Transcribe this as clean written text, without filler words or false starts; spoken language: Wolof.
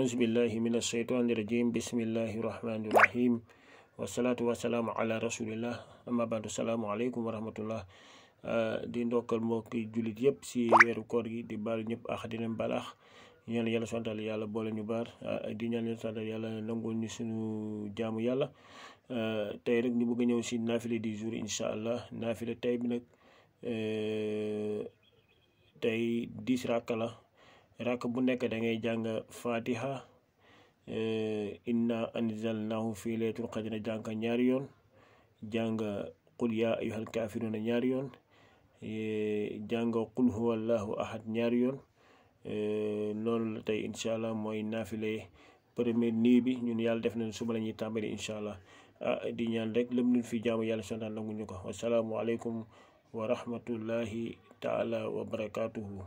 أعوذ بالله من الشيطان الرجيم بسم الله الرحمن الرحيم والصلاة والسلام على رسول الله أما بعد السلام عليكم ورحمة الله di ndokkal mbokki jullit yëpp si weeru koor gi di baal ñëpp ak di leen baal ak ñaan yàlla santal yàlla boole ñu baar di ñaan leen santal yàlla nangul ñu suñu jaamu yàlla tey rek ñu bëgg a ñëw si naafile du jour incha allah naafile tey bi nag tey 10 rakka la rakk bu nekk da ngay jàng fatiha inna anzalnahu fi laylatul qadr jàng ñaari yoon jàng qul ya ayyuhal kafiruna ñaari yoon jàng qul huwallahu ahad ñaari yoon noonu la tey incha allah mooy naafile première nuit bi ñun yàlla def nañ suba la ñuy tàmbali incha allah di ñaan rek lëm luñ fi jaamu yàlla santaan nangu ñu ko wasalaamu aleykum wa rahmatullahi taala wa barakatuhu